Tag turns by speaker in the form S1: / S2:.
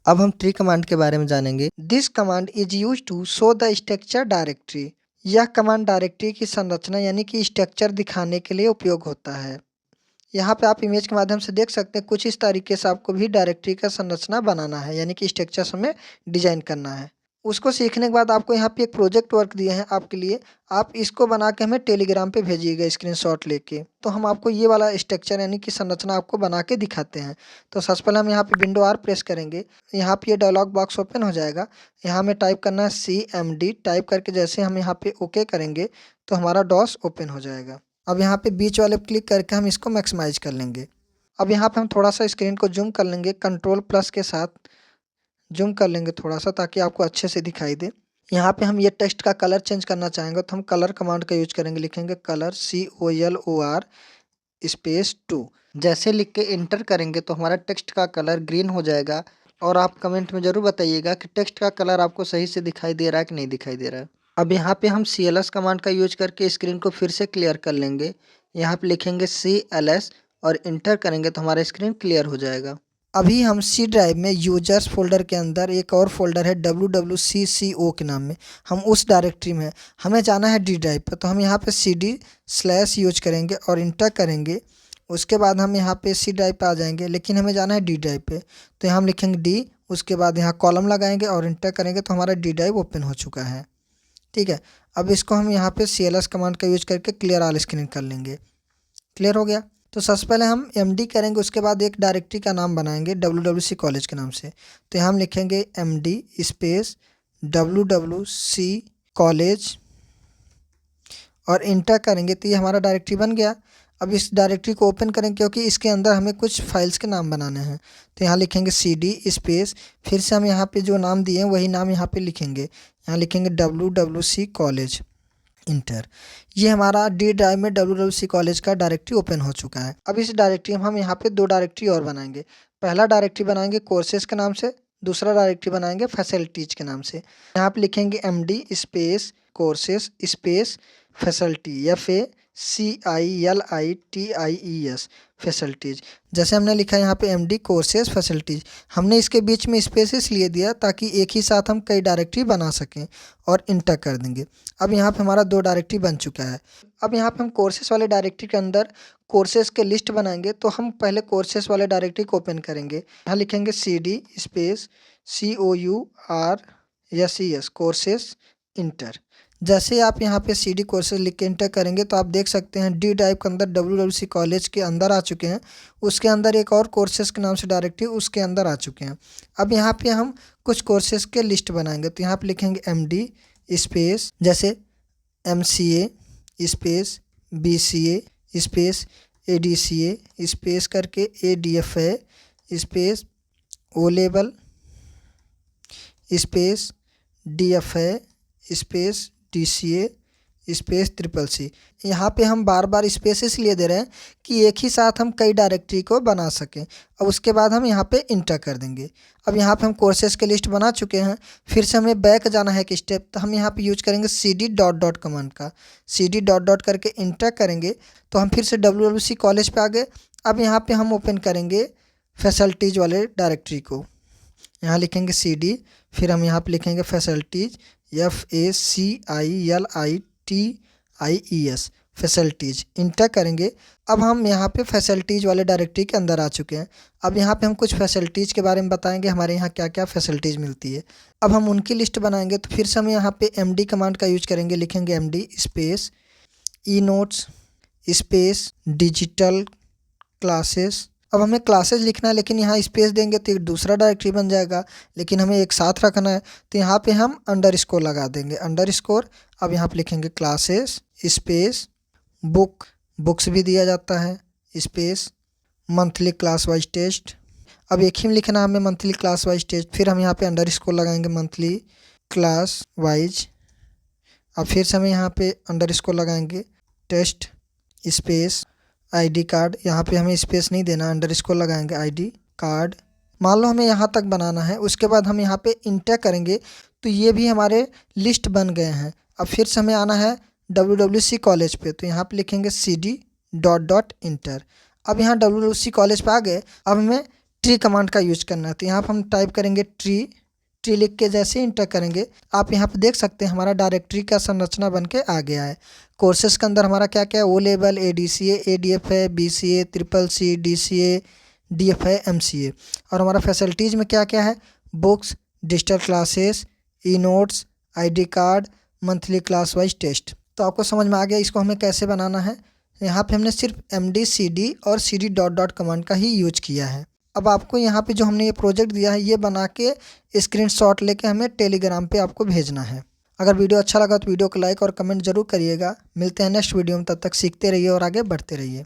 S1: अब हम tree command के बारे में जानेंगे। This command is use to show the structure directory. यह कमांड डायरेक्टरी की संरचना यानी कि स्ट्रक्चर दिखाने के लिए उपयोग होता है। यहाँ पे आप इमेज के माध्यम से देख सकते हैं, कुछ इस तरीके से आपको भी डायरेक्टरी का संरचना बनाना है, यानी कि स्ट्रक्चर हमें डिजाइन करना है। उसको सीखने के बाद आपको यहाँ पे एक प्रोजेक्ट वर्क दिए हैं आपके लिए। आप इसको बना के हमें टेलीग्राम पे भेजिएगा स्क्रीनशॉट लेके। तो हम आपको ये वाला स्ट्रक्चर यानी कि संरचना आपको बना के दिखाते हैं। तो सबसे पहले हम यहाँ पे विंडो आर प्रेस करेंगे। यहाँ पे ये डायलॉग बॉक्स ओपन हो जाएगा। यहाँ हमें टाइप करना है CMD। टाइप करके जैसे हम यहाँ पे ओके करेंगे तो हमारा डॉस ओपन हो जाएगा। अब यहाँ पे बीच वाले पे क्लिक करके हम इसको मैक्सिमाइज कर लेंगे। अब यहाँ पे हम थोड़ा सा स्क्रीन को जूम कर लेंगे, कंट्रोल+ के साथ जूम कर लेंगे थोड़ा सा, ताकि आपको अच्छे से दिखाई दे। यहाँ पे हम ये टेक्स्ट का कलर चेंज करना चाहेंगे तो हम कलर कमांड का यूज करेंगे। लिखेंगे कलर COLOR स्पेस 2। जैसे लिख के इंटर करेंगे तो हमारा टेक्स्ट का कलर ग्रीन हो जाएगा। और आप कमेंट में ज़रूर बताइएगा कि टेक्स्ट का कलर आपको सही से दिखाई दे रहा है कि नहीं दिखाई दे रहा है। अब यहाँ पे हम CLS कमांड का यूज करके स्क्रीन को फिर से क्लियर कर लेंगे। यहाँ पे लिखेंगे CLS और इंटर करेंगे तो हमारा स्क्रीन क्लियर हो जाएगा। अभी हम C ड्राइव में यूजर्स फोल्डर के अंदर एक और फोल्डर है WWCCO के नाम में, हम उस डायरेक्टरी में हमें जाना है D ड्राइव पर। तो हम यहाँ पे CD/ यूज करेंगे और इंटर करेंगे। उसके बाद हम यहाँ पे C ड्राइव पे आ जाएंगे, लेकिन हमें जाना है D ड्राइव पे। तो यहाँ हम लिखेंगे D, उसके बाद यहाँ कॉलम लगाएंगे और इंटर करेंगे तो हमारा D ड्राइव ओपन हो चुका है। ठीक है, अब इसको हम यहाँ पे CLS कमांड का यूज करके क्लियर ऑल स्क्रीन कर लेंगे। क्लियर हो गया। तो सबसे पहले हम MD करेंगे, उसके बाद एक डायरेक्टरी का नाम बनाएंगे WWC कॉलेज के नाम से। तो यहाँ हम लिखेंगे MD स्पेस WWC कॉलेज और इंटर करेंगे तो ये हमारा डायरेक्टरी बन गया। अब इस डायरेक्टरी को ओपन करेंगे क्योंकि इसके अंदर हमें कुछ फाइल्स के नाम बनाने हैं। तो यहाँ लिखेंगे CD स्पेस, फिर से हम यहाँ पे जो नाम दिए हैं वही नाम यहाँ पे लिखेंगे। यहाँ लिखेंगे WWC कॉलेज, इंटर। ये हमारा D ड्राइव में WWC कॉलेज का डायरेक्टरी ओपन हो चुका है। अब इस डायरेक्टरी में हम यहाँ पे दो डायरेक्टरी और बनाएंगे। पहला डायरेक्टरी बनाएंगे कोर्सेज के नाम से, दूसरा डायरेक्टरी बनाएंगे फैसिलिटीज के नाम से। यहाँ पे लिखेंगे MD space courses space facility FACILITIES facilities. जैसे हमने लिखा है यहाँ पे MD कोर्सेज फैसिलिटीज, हमने इसके बीच में स्पेस इसलिए दिया ताकि एक ही साथ हम कई डायरेक्टरी बना सकें, और इंटर कर देंगे। अब यहाँ पे हमारा दो डायरेक्टरी बन चुका है। अब यहाँ पे हम कोर्सेज वाले डायरेक्टरी के अंदर कोर्सेज के लिस्ट बनाएंगे। तो हम पहले कोर्सेज वाले डायरेक्टरी को ओपन करेंगे। यहाँ लिखेंगे CD space COURSES courses, inter. जैसे आप यहाँ पे CD कोर्सेज लिख के इंटर करेंगे तो आप देख सकते हैं D ड्राइव के अंदर WWC कॉलेज के अंदर आ चुके हैं। उसके अंदर एक और कोर्सेज के नाम से डायरेक्टरी उसके अंदर आ चुके हैं। अब यहाँ पे हम कुछ कोर्सेज के लिस्ट बनाएंगे। तो यहाँ पे लिखेंगे MD स्पेस जैसे MCA space BCA space ADCA space करके ADFA space O level space DFA space DCA space CCC। यहाँ पे हम बार बार स्पेस इसलिए दे रहे हैं कि एक ही साथ हम कई डायरेक्टरी को बना सकें। अब उसके बाद हम यहाँ पे इंटर कर देंगे। अब यहाँ पे हम कोर्सेज के लिस्ट बना चुके हैं। फिर से हमें बैक जाना है एक स्टेप, तो हम यहाँ पे यूज करेंगे CD ... कमांड का। CD ... करके इंटर करेंगे तो हम फिर से WWC कॉलेज पे आ गए। अब यहाँ पे हम ओपन करेंगे फैसिलिटीज़ वाले डायरेक्टरी को। यहाँ लिखेंगे CD, फिर हम यहाँ पे लिखेंगे फैसिलिटीज़ FACILITIES फैसिलिटीज़, इंटर करेंगे। अब हम यहाँ पे फैसिलिटीज़ वाले डायरेक्टरी के अंदर आ चुके हैं। अब यहाँ पे हम कुछ फैसिलिटीज़ के बारे में बताएंगे, हमारे यहाँ क्या क्या फैसिलिटीज़ मिलती है। अब हम उनकी लिस्ट बनाएंगे। तो फिर से हम यहाँ पे MD कमांड का यूज करेंगे। लिखेंगे MD स्पेस E-नोट्स स्पेस डिजिटल क्लासेस। अब हमें क्लासेज लिखना है, लेकिन यहाँ स्पेस देंगे तो एक दूसरा डायरेक्टरी बन जाएगा, लेकिन हमें एक साथ रखना है। तो यहाँ पे हम अंडरस्कोर लगा देंगे, अंडरस्कोर। अब यहाँ पे लिखेंगे क्लासेस स्पेस बुक, बुक्स भी दिया जाता है, space monthly class wise test. अब एक ही में लिखना है हमें मंथली क्लास वाइज टेस्ट। फिर हम यहाँ पे अंडरस्कोर लगाएंगे मंथली क्लास वाइज। अब फिर से हमें यहाँ पे अंडरस्कोर लगाएंगे टेस्ट स्पेस ID कार्ड। यहाँ पे हमें स्पेस नहीं देना, अंडरस्कोर लगाएंगे ID कार्ड। मान लो हमें यहाँ तक बनाना है। उसके बाद हम यहाँ पे इंटर करेंगे तो ये भी हमारे लिस्ट बन गए हैं। अब फिर से हमें आना है WWC कॉलेज पे। तो यहाँ पे लिखेंगे CD ... इंटर। अब यहाँ WWC कॉलेज पे आ गए। अब हमें ट्री कमांड का यूज करना है। तो यहाँ पर हम टाइप करेंगे ट्री लिख के जैसे ही इंटर करेंगे आप यहाँ पे देख सकते हैं हमारा डायरेक्टरी का संरचना बन के आ गया है। कोर्सेज के अंदर हमारा क्या क्या है, ओ लेवल, ADCA, ADF है, BCA, CCC, DCA, DF है, MCA। और हमारा फैसिलिटीज़ में क्या क्या है, books, digital classes, E notes, ID card, monthly class wise test. तो आपको समझ में आ गया इसको हमें कैसे बनाना है। यहाँ पे हमने सिर्फ MD CD और CD डॉट डॉट कमांड का ही यूज किया है। अब आपको यहाँ पे जो हमने ये प्रोजेक्ट दिया है ये बना के स्क्रीनशॉट लेके हमें टेलीग्राम पे आपको भेजना है। अगर वीडियो अच्छा लगा तो वीडियो को लाइक और कमेंट जरूर करिएगा। मिलते हैं नेक्स्ट वीडियो में, तब तक सीखते रहिए और आगे बढ़ते रहिए।